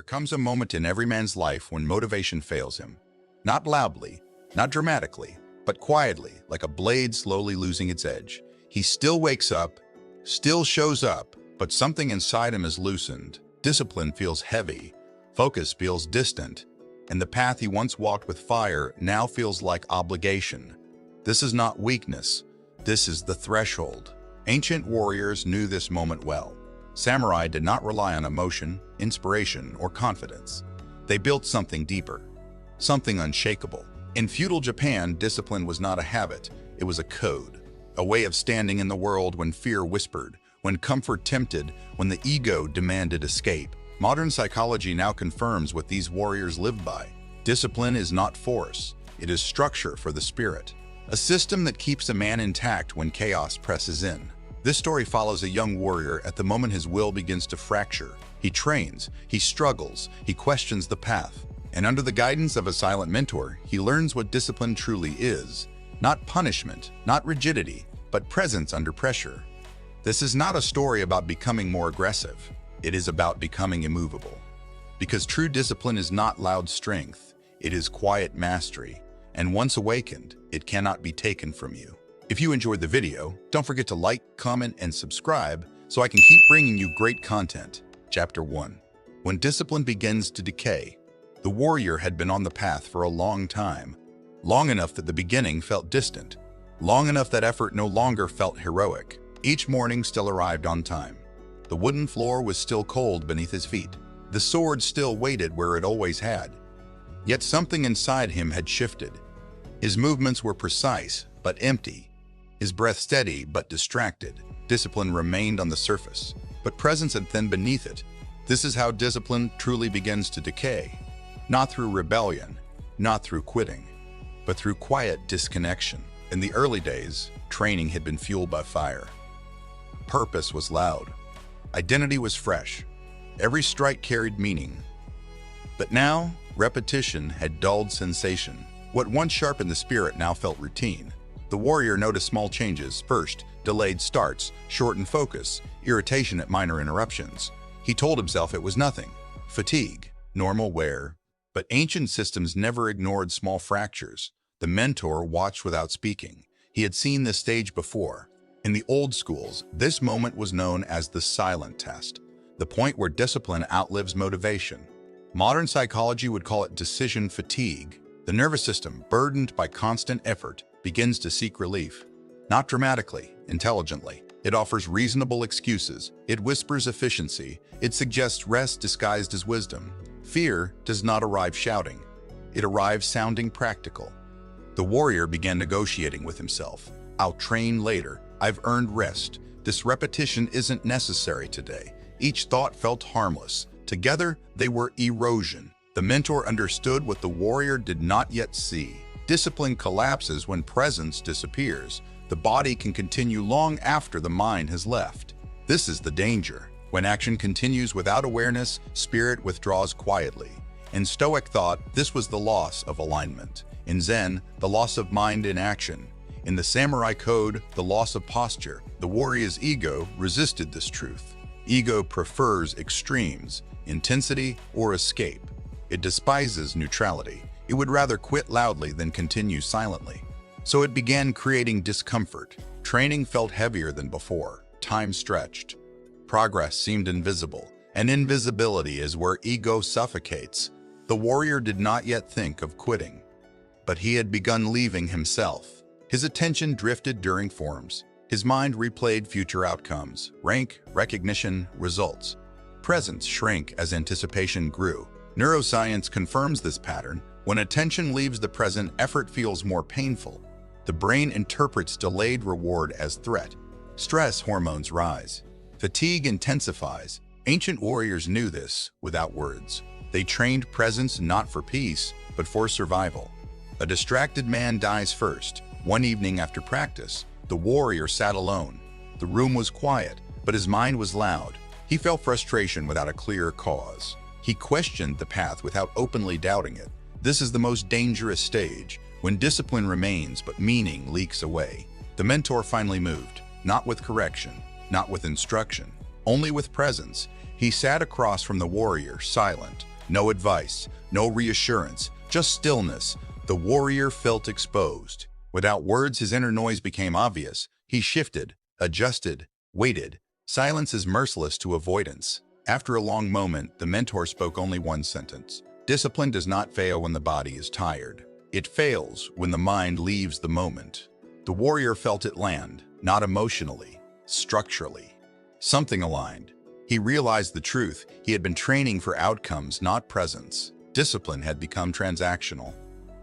comes a moment in every man's life when motivation fails him. Not loudly, not dramatically, but quietly, like a blade slowly losing its edge. He still wakes up, still shows up, but something inside him is loosened. Discipline feels heavy, focus feels distant, and the path he once walked with fire now feels like obligation. This is not weakness, this is the threshold. Ancient warriors knew this moment well. Samurai did not rely on emotion, inspiration, or confidence. They built something deeper, something unshakable. In feudal Japan, discipline was not a habit, it was a code, a way of standing in the world when fear whispered, when comfort tempted, when the ego demanded escape. Modern psychology now confirms what these warriors lived by. Discipline is not force, it is structure for the spirit. A system that keeps a man intact when chaos presses in. This story follows a young warrior at the moment his will begins to fracture. He trains, he struggles, he questions the path. And under the guidance of a silent mentor, he learns what discipline truly is. Not punishment, not rigidity, but presence under pressure. This is not a story about becoming more aggressive. It is about becoming immovable. Because true discipline is not loud strength, it is quiet mastery. And once awakened, it cannot be taken from you. If you enjoyed the video, don't forget to like, comment, and subscribe so I can keep bringing you great content. Chapter 1. When discipline begins to decay. The warrior had been on the path for a long time. Long enough that the beginning felt distant. Long enough that effort no longer felt heroic. Each morning still arrived on time. The wooden floor was still cold beneath his feet. The sword still waited where it always had. Yet something inside him had shifted. His movements were precise, but empty. His breath steady, but distracted. Discipline remained on the surface, but presence had thinned beneath it. This is how discipline truly begins to decay. Not through rebellion, not through quitting, but through quiet disconnection. In the early days, training had been fueled by fire. Purpose was loud. Identity was fresh. Every strike carried meaning. But now, repetition had dulled sensation. What once sharpened the spirit now felt routine. The warrior noticed small changes. First, delayed starts, shortened focus, irritation at minor interruptions. He told himself it was nothing. Fatigue, normal wear. But ancient systems never ignored small fractures. The mentor watched without speaking. He had seen this stage before. In the old schools, this moment was known as the silent test, the point where discipline outlives motivation. Modern psychology would call it decision fatigue. The nervous system, burdened by constant effort, begins to seek relief. Not dramatically, intelligently. It offers reasonable excuses. It whispers efficiency. It suggests rest disguised as wisdom. Fear does not arrive shouting. It arrives sounding practical. The warrior began negotiating with himself. I'll train later. I've earned rest. This repetition isn't necessary today. Each thought felt harmless. Together, they were erosion. The mentor understood what the warrior did not yet see. Discipline collapses when presence disappears. The body can continue long after the mind has left. This is the danger. When action continues without awareness, spirit withdraws quietly. In Stoic thought, this was the loss of alignment. In Zen, the loss of mind in action. In the samurai code, the loss of posture. The warrior's ego resisted this truth. Ego prefers extremes, intensity or escape. It despises neutrality. It would rather quit loudly than continue silently. So it began creating discomfort. Training felt heavier than before. Time stretched. Progress seemed invisible. And invisibility is where ego suffocates. The warrior did not yet think of quitting. But he had begun leaving himself. His attention drifted during forms. His mind replayed future outcomes, rank, recognition, results. Presence shrank as anticipation grew. Neuroscience confirms this pattern. When attention leaves the present, effort feels more painful. The brain interprets delayed reward as threat. Stress hormones rise. Fatigue intensifies. Ancient warriors knew this without words. They trained presence not for peace, but for survival. A distracted man dies first. One evening after practice, the warrior sat alone. The room was quiet, but his mind was loud. He felt frustration without a clear cause. He questioned the path without openly doubting it. This is the most dangerous stage, when discipline remains but meaning leaks away. The mentor finally moved, not with correction, not with instruction, only with presence. He sat across from the warrior, silent, No advice, no reassurance, just stillness. The warrior felt exposed. Without words, his inner noise became obvious. He shifted, adjusted, waited. Silence is merciless to avoidance. After a long moment, the mentor spoke only one sentence. Discipline does not fail when the body is tired. It fails when the mind leaves the moment. The warrior felt it land, not emotionally, structurally. Something aligned. He realized the truth. He had been training for outcomes, not presence. Discipline had become transactional.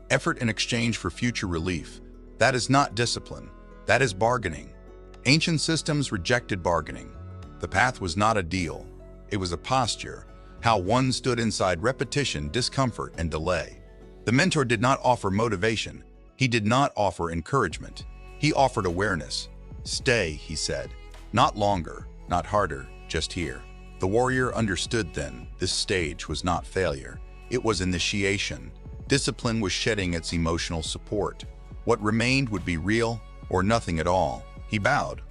Effort in exchange for future relief. That is not discipline. That is bargaining. Ancient systems rejected bargaining. The path was not a deal. It was a posture, how one stood inside repetition, discomfort, and delay. The mentor did not offer motivation. He did not offer encouragement. He offered awareness. Stay, he said. Not longer, not harder, just here. The warrior understood then, this stage was not failure. It was initiation. Discipline was shedding its emotional support. What remained would be real or nothing at all. He bowed,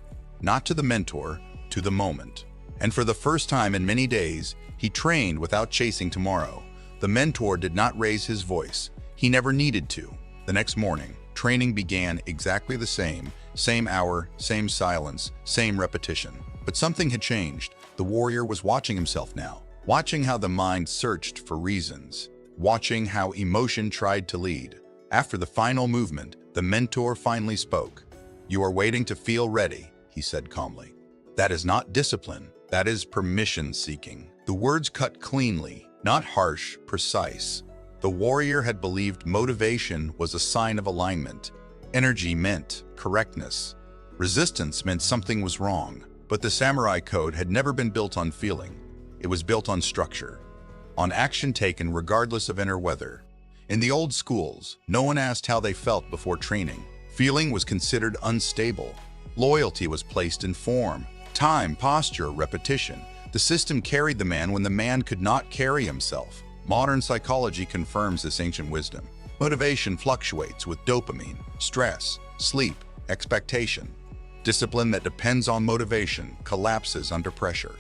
not to the mentor, to the moment. And for the first time in many days, he trained without chasing tomorrow. The mentor did not raise his voice. He never needed to. The next morning, training began exactly the same hour, same silence, same repetition. But something had changed. The warrior was watching himself now, watching how the mind searched for reasons, watching how emotion tried to lead. After the final movement, the mentor finally spoke. "You are waiting to feel ready," he said calmly. "That is not discipline. That is permission-seeking." The words cut cleanly, not harsh, precise. The warrior had believed motivation was a sign of alignment. Energy meant correctness. Resistance meant something was wrong. But the samurai code had never been built on feeling. It was built on structure, on action taken regardless of inner weather. In the old schools, no one asked how they felt before training. Feeling was considered unstable. Loyalty was placed in form, time, posture, repetition. The system carried the man when the man could not carry himself. Modern psychology confirms this ancient wisdom. Motivation fluctuates with dopamine, stress, sleep, expectation. Discipline that depends on motivation collapses under pressure.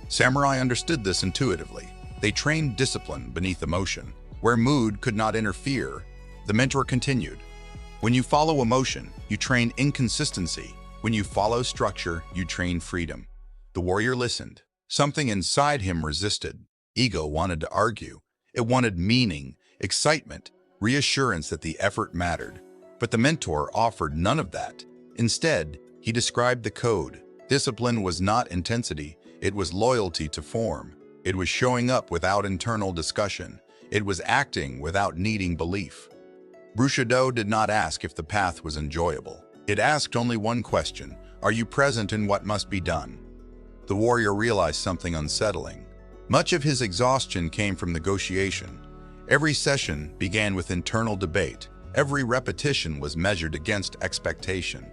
Samurai understood this intuitively. They trained discipline beneath emotion. Where mood could not interfere, the mentor continued. When you follow emotion, you train inconsistency. When you follow structure, you train freedom. The warrior listened. Something inside him resisted. Ego wanted to argue. It wanted meaning, excitement, reassurance that the effort mattered. But the mentor offered none of that. Instead, he described the code. Discipline was not intensity. It was loyalty to form. It was showing up without internal discussion. It was acting without needing belief. Bushido did not ask if the path was enjoyable. It asked only one question: are you present in what must be done? The warrior realized something unsettling. Much of his exhaustion came from negotiation. Every session began with internal debate. Every repetition was measured against expectation.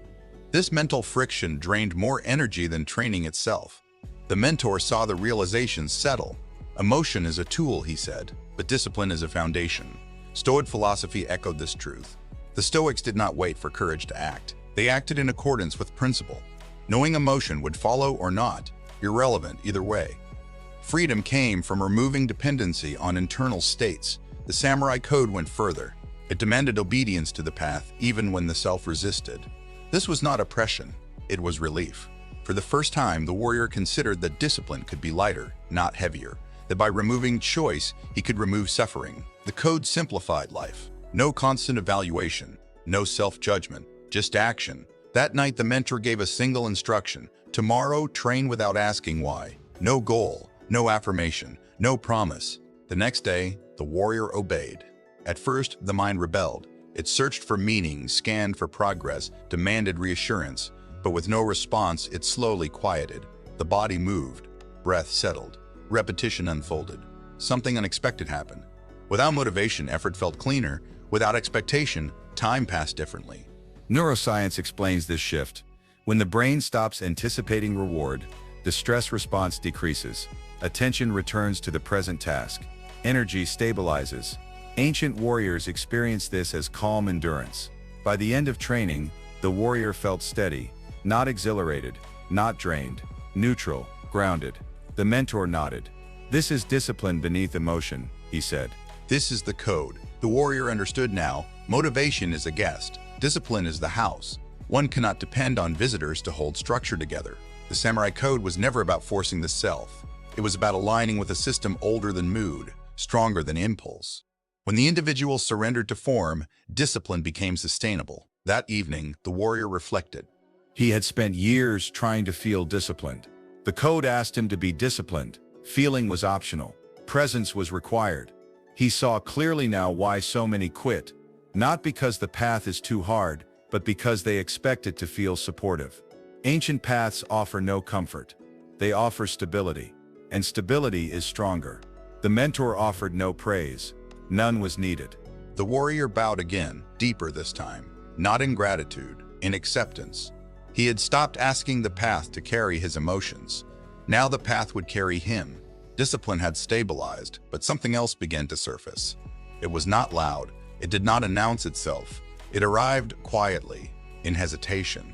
This mental friction drained more energy than training itself. The mentor saw the realization settle. Emotion is a tool, he said, but discipline is a foundation. Stoic philosophy echoed this truth. The Stoics did not wait for courage to act. They acted in accordance with principle. Knowing emotion would follow or not, irrelevant either way. Freedom came from removing dependency on internal states. The samurai code went further. It demanded obedience to the path, even when the self resisted. This was not oppression, it was relief. For the first time, the warrior considered that discipline could be lighter, not heavier, that by removing choice, he could remove suffering. The code simplified life. No constant evaluation, no self-judgment, just action. That night, the mentor gave a single instruction: tomorrow, train without asking why. No goal, no affirmation, no promise. The next day, the warrior obeyed. At first, the mind rebelled. It searched for meaning, scanned for progress, demanded reassurance. But with no response, it slowly quieted. The body moved, breath settled, repetition unfolded. Something unexpected happened. Without motivation, effort felt cleaner. Without expectation, time passed differently. Neuroscience explains this shift. When the brain stops anticipating reward, the stress response decreases. Attention returns to the present task. Energy stabilizes. Ancient warriors experienced this as calm endurance. By the end of training, the warrior felt steady, not exhilarated, not drained, neutral, grounded. The mentor nodded. This is discipline beneath emotion, he said. This is the code. The warrior understood now. Motivation is a guest. Discipline is the house. One cannot depend on visitors to hold structure together. The samurai code was never about forcing the self. It was about aligning with a system older than mood, stronger than impulse. When the individual surrendered to form, discipline became sustainable. That evening, the warrior reflected. He had spent years trying to feel disciplined. The code asked him to be disciplined. Feeling was optional. Presence was required. He saw clearly now why so many quit. Not because the path is too hard, but because they expect it to feel supportive. Ancient paths offer no comfort. They offer stability. And stability is stronger. The mentor offered no praise. None was needed. The warrior bowed again, deeper this time, not in gratitude, in acceptance. He had stopped asking the path to carry his emotions. Now the path would carry him. Discipline had stabilized, but something else began to surface. It was not loud. It did not announce itself. It arrived quietly, in hesitation.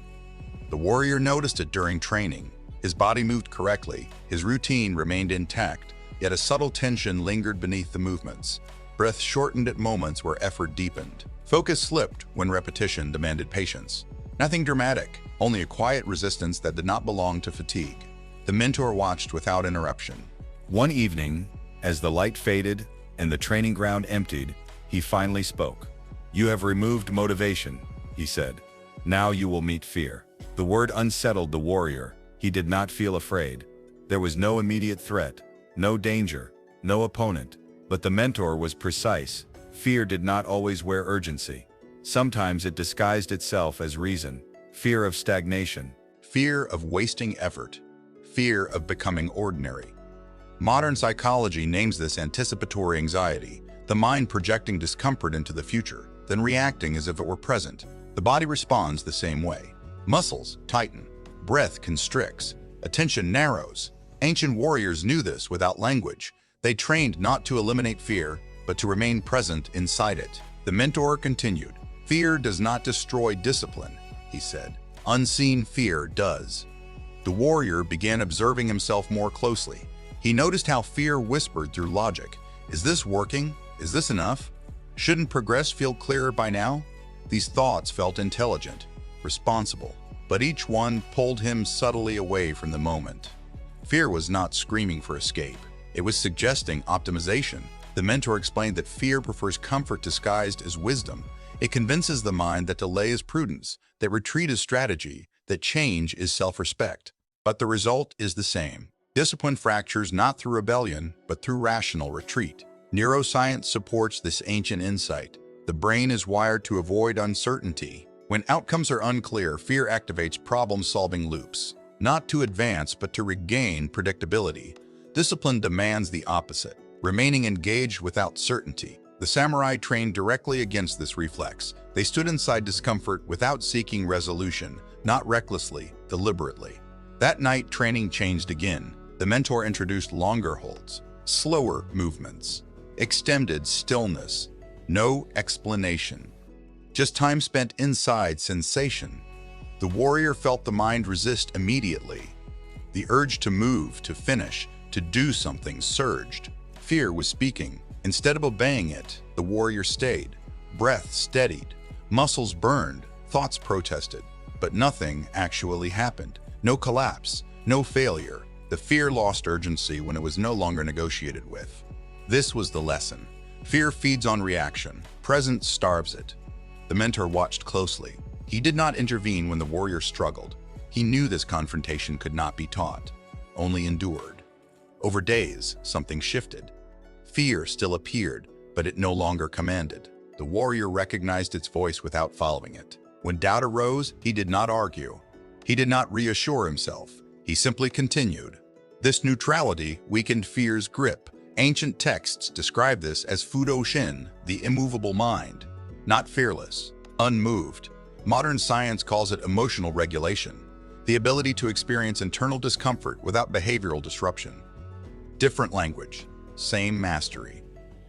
The warrior noticed it during training. His body moved correctly. His routine remained intact, yet a subtle tension lingered beneath the movements. Breath shortened at moments where effort deepened. Focus slipped when repetition demanded patience. Nothing dramatic, only a quiet resistance that did not belong to fatigue. The mentor watched without interruption. One evening, as the light faded and the training ground emptied, he finally spoke. "You have removed motivation," he said. "Now you will meet fear." The word unsettled the warrior. He did not feel afraid. There was no immediate threat, no danger, no opponent. But the mentor was precise. Fear did not always wear urgency. Sometimes it disguised itself as reason. Fear of stagnation. Fear of wasting effort. Fear of becoming ordinary. Modern psychology names this anticipatory anxiety, the mind projecting discomfort into the future, then reacting as if it were present. The body responds the same way. Muscles tighten. Breath constricts. Attention narrows. Ancient warriors knew this without language. They trained not to eliminate fear, but to remain present inside it. The mentor continued. "Fear does not destroy discipline," he said. "Unseen fear does." The warrior began observing himself more closely. He noticed how fear whispered through logic. "Is this working? Is this enough? Shouldn't progress feel clearer by now?" These thoughts felt intelligent, responsible, but each one pulled him subtly away from the moment. Fear was not screaming for escape. It was suggesting optimization. The mentor explained that fear prefers comfort disguised as wisdom. It convinces the mind that delay is prudence, that retreat is strategy, that change is self-respect. But the result is the same. Discipline fractures not through rebellion, but through rational retreat. Neuroscience supports this ancient insight. The brain is wired to avoid uncertainty. When outcomes are unclear, fear activates problem-solving loops, not to advance, but to regain predictability. Discipline demands the opposite, remaining engaged without certainty. The samurai trained directly against this reflex. They stood inside discomfort without seeking resolution, not recklessly, deliberately. That night, training changed again. The mentor introduced longer holds, slower movements, extended stillness, no explanation. Just time spent inside sensation. The warrior felt the mind resist immediately. The urge to move, to finish, to do something surged. Fear was speaking. Instead of obeying it, the warrior stayed. Breath steadied. Muscles burned. Thoughts protested. But nothing actually happened. No collapse. No failure. The fear lost urgency when it was no longer negotiated with. This was the lesson. Fear feeds on reaction. Presence starves it. The mentor watched closely. He did not intervene when the warrior struggled. He knew this confrontation could not be taught, only endured. Over days, something shifted. Fear still appeared, but it no longer commanded. The warrior recognized its voice without following it. When doubt arose, he did not argue. He did not reassure himself. He simply continued. This neutrality weakened fear's grip. Ancient texts describe this as Fudo Shin, the immovable mind. Not fearless, unmoved. Modern science calls it emotional regulation, the ability to experience internal discomfort without behavioral disruption. Different language, same mastery.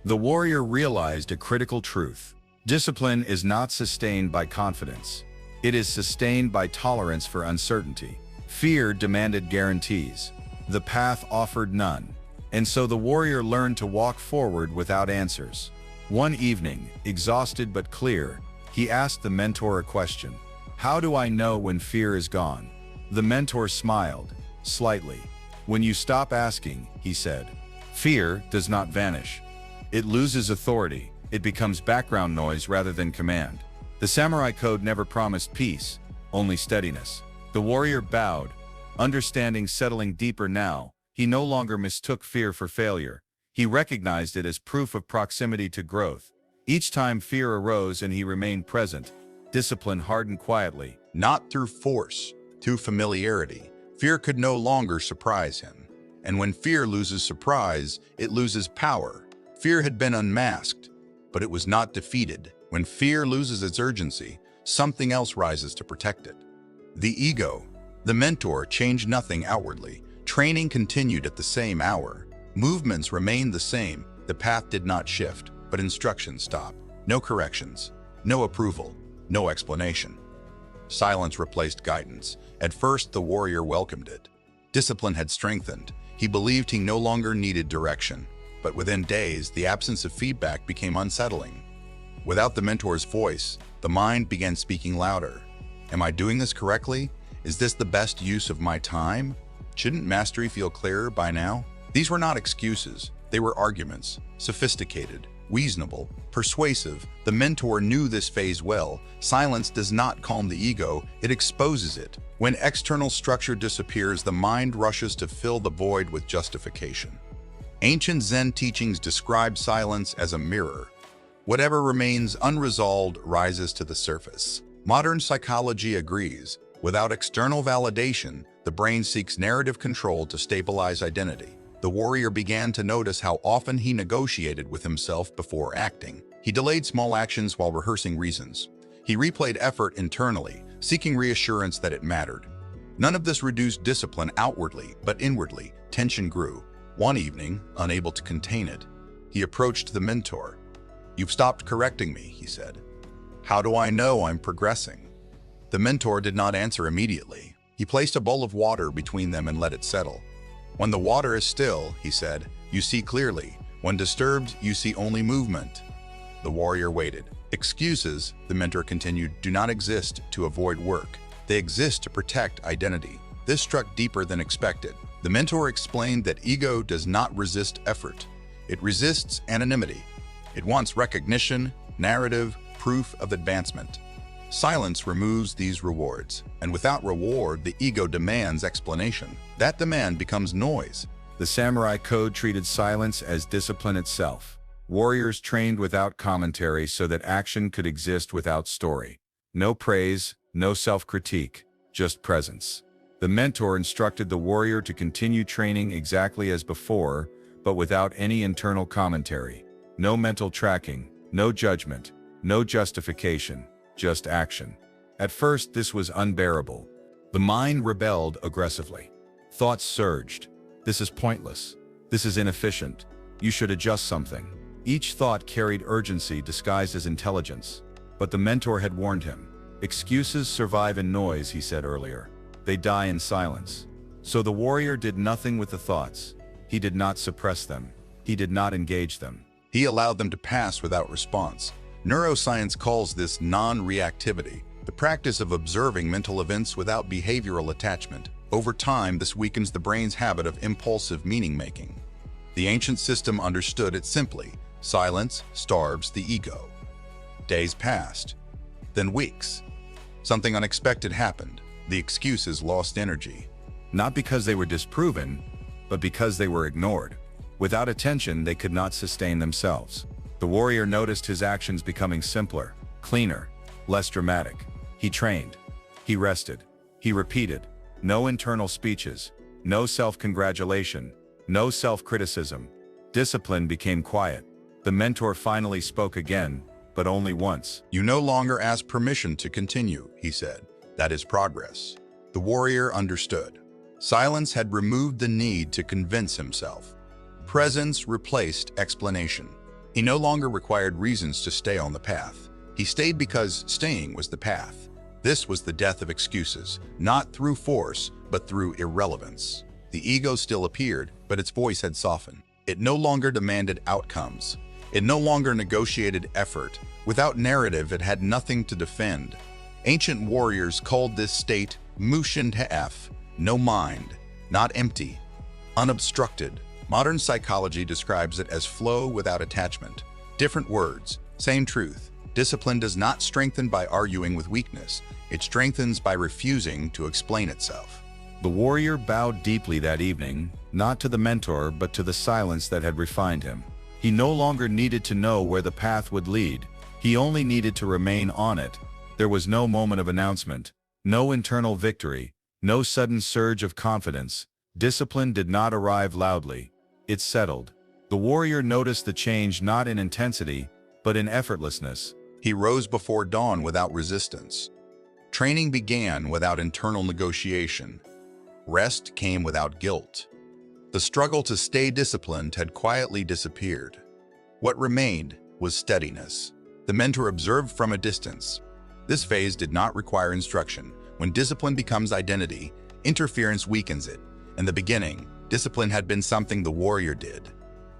The warrior realized a critical truth. Discipline is not sustained by confidence. It is sustained by tolerance for uncertainty. Fear demanded guarantees. The path offered none. And so the warrior learned to walk forward without answers. One evening, exhausted but clear, he asked the mentor a question. How do I know when fear is gone? The mentor smiled, slightly. When you stop asking, he said, fear does not vanish. It loses authority. It becomes background noise rather than command. The samurai code never promised peace, only steadiness. The warrior bowed, understanding settling deeper now. He no longer mistook fear for failure. He recognized it as proof of proximity to growth. Each time fear arose and he remained present, discipline hardened quietly. Not through force, through familiarity. Fear could no longer surprise him. And when fear loses surprise, it loses power. Fear had been unmasked, but it was not defeated. When fear loses its urgency, something else rises to protect it. The ego. The mentor changed nothing outwardly. Training continued at the same hour. Movements remained the same. The path did not shift, but instructions stopped. No corrections, no approval, no explanation. Silence replaced guidance. At first, the warrior welcomed it. Discipline had strengthened. He believed he no longer needed direction. But within days, the absence of feedback became unsettling. Without the mentor's voice, the mind began speaking louder. Am I doing this correctly? Is this the best use of my time? Shouldn't mastery feel clearer by now? These were not excuses. They were arguments, sophisticated, reasonable, persuasive. The mentor knew this phase well. Silence does not calm the ego, it exposes it. When external structure disappears, the mind rushes to fill the void with justification. Ancient Zen teachings describe silence as a mirror. Whatever remains unresolved rises to the surface. Modern psychology agrees. Without external validation, the brain seeks narrative control to stabilize identity. The warrior began to notice how often he negotiated with himself before acting. He delayed small actions while rehearsing reasons. He replayed effort internally, seeking reassurance that it mattered. None of this reduced discipline outwardly, but inwardly, tension grew. One evening, unable to contain it, he approached the mentor. "You've stopped correcting me," he said. "How do I know I'm progressing?" The mentor did not answer immediately. He placed a bowl of water between them and let it settle. "When the water is still," he said, "you see clearly. When disturbed, you see only movement." The warrior waited. "Excuses," the mentor continued, "do not exist to avoid work. They exist to protect identity." This struck deeper than expected. The mentor explained that ego does not resist effort. It resists anonymity. It wants recognition, narrative, proof of advancement. Silence removes these rewards, and without reward, the ego demands explanation. That demand becomes noise. The samurai code treated silence as discipline itself. Warriors trained without commentary so that action could exist without story. No praise, no self-critique, just presence. The mentor instructed the warrior to continue training exactly as before, but without any internal commentary. No mental tracking, no judgment, no justification, just action. At first, this was unbearable. The mind rebelled aggressively. Thoughts surged. This is pointless. This is inefficient. You should adjust something. Each thought carried urgency disguised as intelligence. But the mentor had warned him. Excuses survive in noise, he said earlier. They die in silence. So the warrior did nothing with the thoughts. He did not suppress them. He did not engage them. He allowed them to pass without response. Neuroscience calls this non-reactivity, the practice of observing mental events without behavioral attachment. Over time, this weakens the brain's habit of impulsive meaning-making. The ancient system understood it simply. Silence starves the ego. Days passed, then weeks. Something unexpected happened. The excuses lost energy. Not because they were disproven, but because they were ignored. Without attention, they could not sustain themselves. The warrior noticed his actions becoming simpler, cleaner, less dramatic. He trained. He rested. He repeated. No internal speeches. No self-congratulation. No self-criticism. Discipline became quiet. The mentor finally spoke again, but only once. "You no longer ask permission to continue," he said. "That is progress." The warrior understood. Silence had removed the need to convince himself. Presence replaced explanation. He no longer required reasons to stay on the path. He stayed because staying was the path. This was the death of excuses, not through force, but through irrelevance. The ego still appeared, but its voice had softened. It no longer demanded outcomes. It no longer negotiated effort. Without narrative, it had nothing to defend. Ancient warriors called this state Mushin He'ef, no mind, not empty, unobstructed. Modern psychology describes it as flow without attachment. Different words, same truth. Discipline does not strengthen by arguing with weakness. It strengthens by refusing to explain itself. The warrior bowed deeply that evening, not to the mentor, but to the silence that had refined him. He no longer needed to know where the path would lead. He only needed to remain on it. There was no moment of announcement, no internal victory, no sudden surge of confidence. Discipline did not arrive loudly. It settled. The warrior noticed the change not in intensity, but in effortlessness. He rose before dawn without resistance. Training began without internal negotiation. Rest came without guilt. The struggle to stay disciplined had quietly disappeared. What remained was steadiness. The mentor observed from a distance. This phase did not require instruction. When discipline becomes identity, interference weakens it. In the beginning, discipline had been something the warrior did.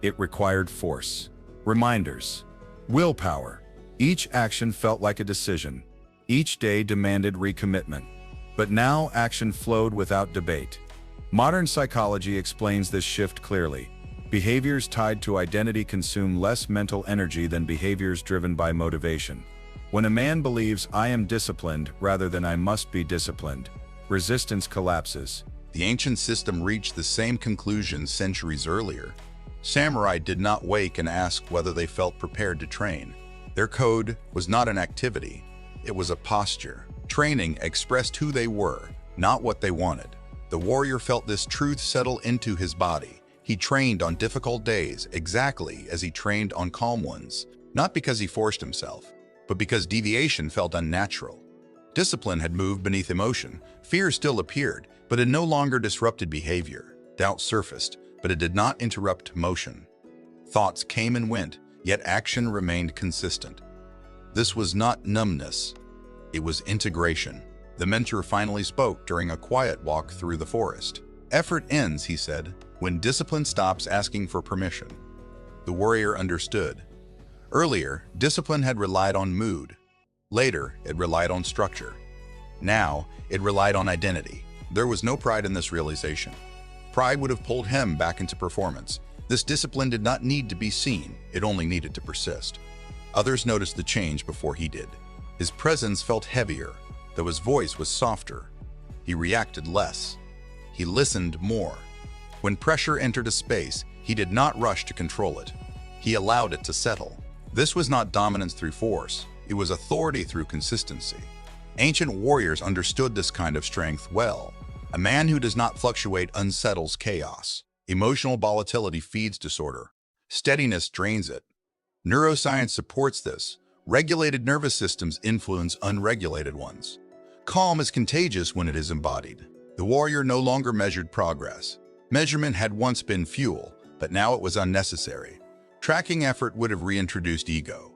It required force, reminders, willpower. Each action felt like a decision. Each day demanded recommitment. But now action flowed without debate. Modern psychology explains this shift clearly. Behaviors tied to identity consume less mental energy than behaviors driven by motivation. When a man believes I am disciplined rather than I must be disciplined, resistance collapses. The ancient system reached the same conclusion centuries earlier. Samurai did not wake and ask whether they felt prepared to train. Their code was not an activity, it was a posture. Training expressed who they were, not what they wanted. The warrior felt this truth settle into his body. He trained on difficult days exactly as he trained on calm ones, not because he forced himself, but because deviation felt unnatural. Discipline had moved beneath emotion. Fear still appeared, but it no longer disrupted behavior. Doubt surfaced, but it did not interrupt motion. Thoughts came and went, yet action remained consistent. This was not numbness. It was integration. The mentor finally spoke during a quiet walk through the forest. Effort ends, he said, when discipline stops asking for permission. The warrior understood. Earlier, discipline had relied on mood. Later, it relied on structure. Now, it relied on identity. There was no pride in this realization. Pride would have pulled him back into performance. This discipline did not need to be seen, it only needed to persist. Others noticed the change before he did. His presence felt heavier, though his voice was softer. He reacted less. He listened more. When pressure entered a space, he did not rush to control it. He allowed it to settle. This was not dominance through force, it was authority through consistency. Ancient warriors understood this kind of strength well. A man who does not fluctuate unsettles chaos. Emotional volatility feeds disorder. Steadiness drains it. Neuroscience supports this. Regulated nervous systems influence unregulated ones. Calm is contagious when it is embodied. The warrior no longer measured progress. Measurement had once been fuel, but now it was unnecessary. Tracking effort would have reintroduced ego.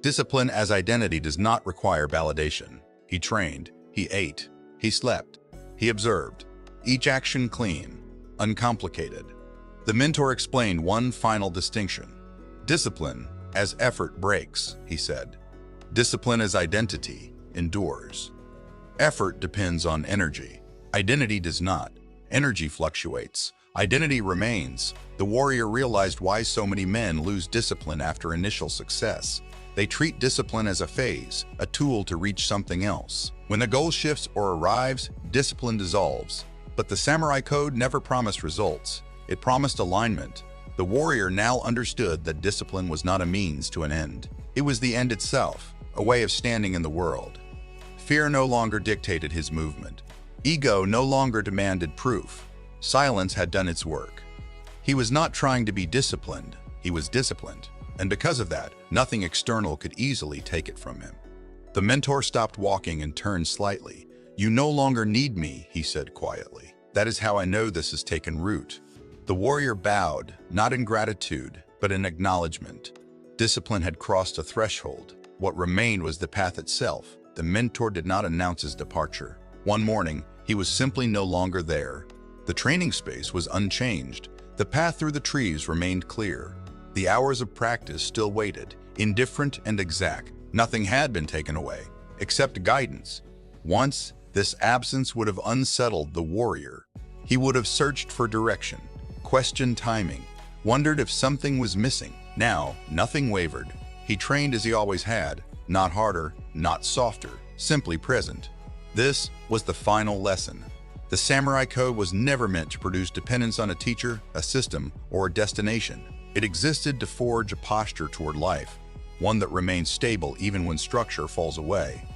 Discipline as identity does not require validation. He trained, he ate, he slept, he observed. Each action clean, uncomplicated. The mentor explained one final distinction. Discipline as effort breaks, he said. Discipline as identity endures. Effort depends on energy. Identity does not. Energy fluctuates. Identity remains. The warrior realized why so many men lose discipline after initial success. They treat discipline as a phase, a tool to reach something else. When the goal shifts or arrives, discipline dissolves. But the samurai code never promised results. It promised alignment. The warrior now understood that discipline was not a means to an end. It was the end itself, a way of standing in the world. Fear no longer dictated his movement. Ego no longer demanded proof. Silence had done its work. He was not trying to be disciplined, he was disciplined. And because of that, nothing external could easily take it from him. The mentor stopped walking and turned slightly. "You no longer need me," he said quietly. "That is how I know this has taken root." The warrior bowed, not in gratitude, but in acknowledgement. Discipline had crossed a threshold. What remained was the path itself. The mentor did not announce his departure. One morning, he was simply no longer there. The training space was unchanged. The path through the trees remained clear. The hours of practice still waited, indifferent and exact. Nothing had been taken away, except guidance. Once, this absence would have unsettled the warrior. He would have searched for direction, questioned timing, wondered if something was missing. Now, nothing wavered. He trained as he always had, not harder, not softer, simply present. This was the final lesson. The samurai code was never meant to produce dependence on a teacher, a system, or a destination. It existed to forge a posture toward life, one that remains stable even when structure falls away.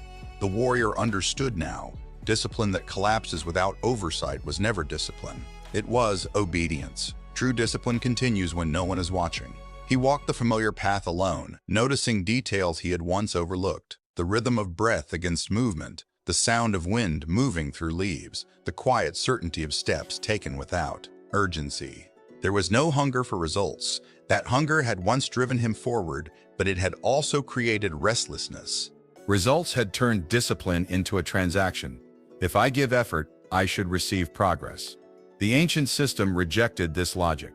The warrior understood now. Discipline that collapses without oversight was never discipline. It was obedience. True discipline continues when no one is watching. He walked the familiar path alone, noticing details he had once overlooked. The rhythm of breath against movement, the sound of wind moving through leaves, the quiet certainty of steps taken without urgency. There was no hunger for results. That hunger had once driven him forward, but it had also created restlessness. Results had turned discipline into a transaction. If I give effort, I should receive progress. The ancient system rejected this logic.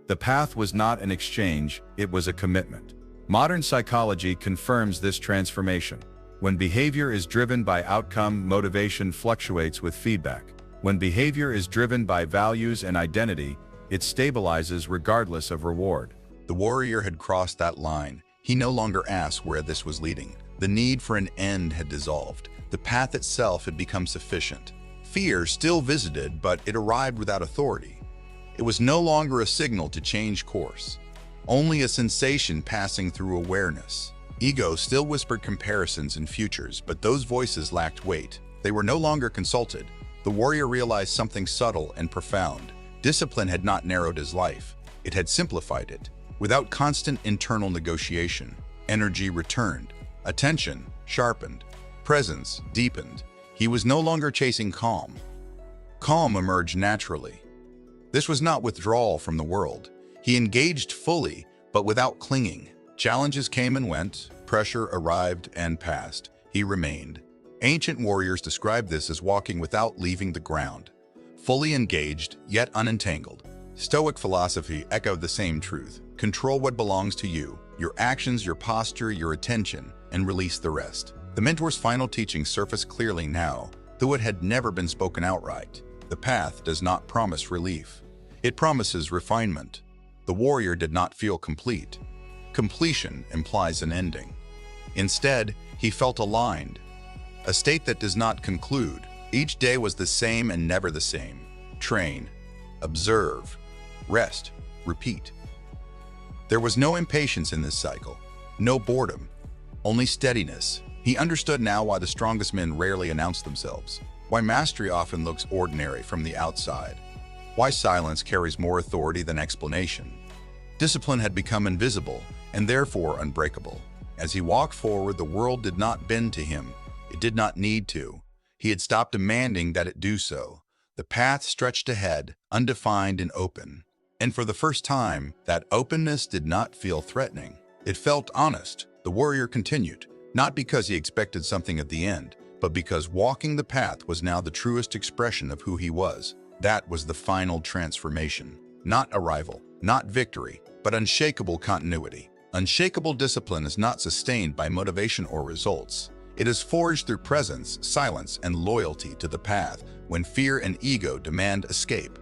The path was not an exchange, it was a commitment. Modern psychology confirms this transformation. When behavior is driven by outcome, motivation fluctuates with feedback. When behavior is driven by values and identity, it stabilizes regardless of reward. The warrior had crossed that line. He no longer asked where this was leading. The need for an end had dissolved. The path itself had become sufficient. Fear still visited, but it arrived without authority. It was no longer a signal to change course, only a sensation passing through awareness. Ego still whispered comparisons and futures, but those voices lacked weight. They were no longer consulted. The warrior realized something subtle and profound. Discipline had not narrowed his life. It had simplified it. Without constant internal negotiation, energy returned, attention sharpened, presence deepened. He was no longer chasing calm. Calm emerged naturally. This was not withdrawal from the world. He engaged fully, but without clinging. Challenges came and went, pressure arrived and passed. He remained. Ancient warriors described this as walking without leaving the ground, fully engaged, yet unentangled. Stoic philosophy echoed the same truth. Control what belongs to you, your actions, your posture, your attention, and release the rest. The mentor's final teaching surfaced clearly now, though it had never been spoken outright. The path does not promise relief. It promises refinement. The warrior did not feel complete. Completion implies an ending. Instead, he felt aligned, a state that does not conclude. Each day was the same and never the same. Train, observe, rest, repeat. There was no impatience in this cycle, no boredom, only steadiness. He understood now why the strongest men rarely announce themselves, why mastery often looks ordinary from the outside, why silence carries more authority than explanation. Discipline had become invisible and therefore unbreakable. As he walked forward, the world did not bend to him. It did not need to. He had stopped demanding that it do so. The path stretched ahead, undefined and open. And for the first time, that openness did not feel threatening. It felt honest. The warrior continued, not because he expected something at the end, but because walking the path was now the truest expression of who he was. That was the final transformation. Not arrival, not victory, but unshakable continuity. Unshakable discipline is not sustained by motivation or results. It is forged through presence, silence, and loyalty to the path when fear and ego demand escape.